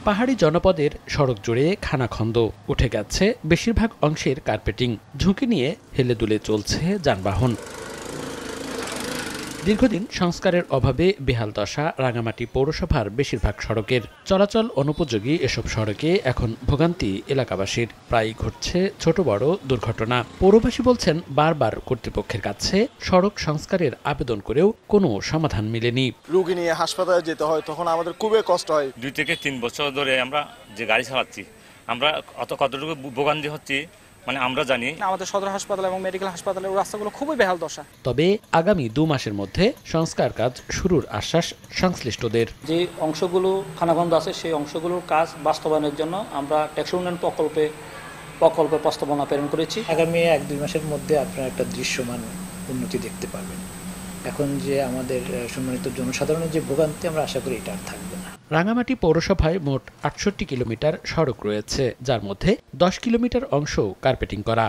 পাহাড়ি জনপদের সড়ক জুড়ে খানাখন্দ, উঠে গেছে বেশিরভাগ অংশের কার্পেটিং, ঝুঁকি নিয়ে হেলে দুলে চলছে যানবাহন। দীর্ঘদিন সংস্কারের অভাবে বেহাল দশা রাঙামাটি পৌরসভার বেশিরভাগ সড়কের। চলাচল অনুপযোগী এসব সড়কে এখন ভোগান্তি এলাকাবাসীর, প্রায়ই ঘটছে ছোট বড় দুর্ঘটনা। পৌরবাসী বলছেন, বারবার কর্তৃপক্ষের কাছে সড়ক সংস্কারের আবেদন করেও কোনো সমাধান মেলেনি। রোগী নিয়ে হাসপাতালে যেতে হয়, তখন আমাদের খুবই কষ্ট হয়। 2 থেকে 3 বছর ধরে আমরা যে গাড়ি চালাচ্ছি, আমরা কতটুকু ভোগান্তি হচ্ছে মানে আমরা জানি। আমাদের সদর হাসপাতাল এবং মেডিকেল হাসপাতালের রাস্তাগুলো খুবই বেহাল দশা। তবে আগামী 2 মাসের মধ্যে সংস্কার কাজ শুরুর আশ্বাস সংশ্লিষ্টদের। যে অংশগুলো খানাখন্দ আছে সেই অংশগুলোর কাজ বাস্তবায়নের জন্য আমরা টেকসই উন্নয়ন প্রকল্পে প্রস্তাবনা প্রেরণ করেছি। আগামী 1-2 মাসের মধ্যে আপনারা একটা দৃশ্যমান উন্নতি দেখতে পাবেন। এখন যে আমাদের সম্মানিত জনসাধারণের যে ভোগান্তি, আমরা আশা করি এটা আর থাকবে না। রাঙামাটি পৌরসভায় মোট 68 কিলোমিটার সড়ক রয়েছে, যার মধ্যে 10 কিলোমিটার অংশ কার্পেটিং করা।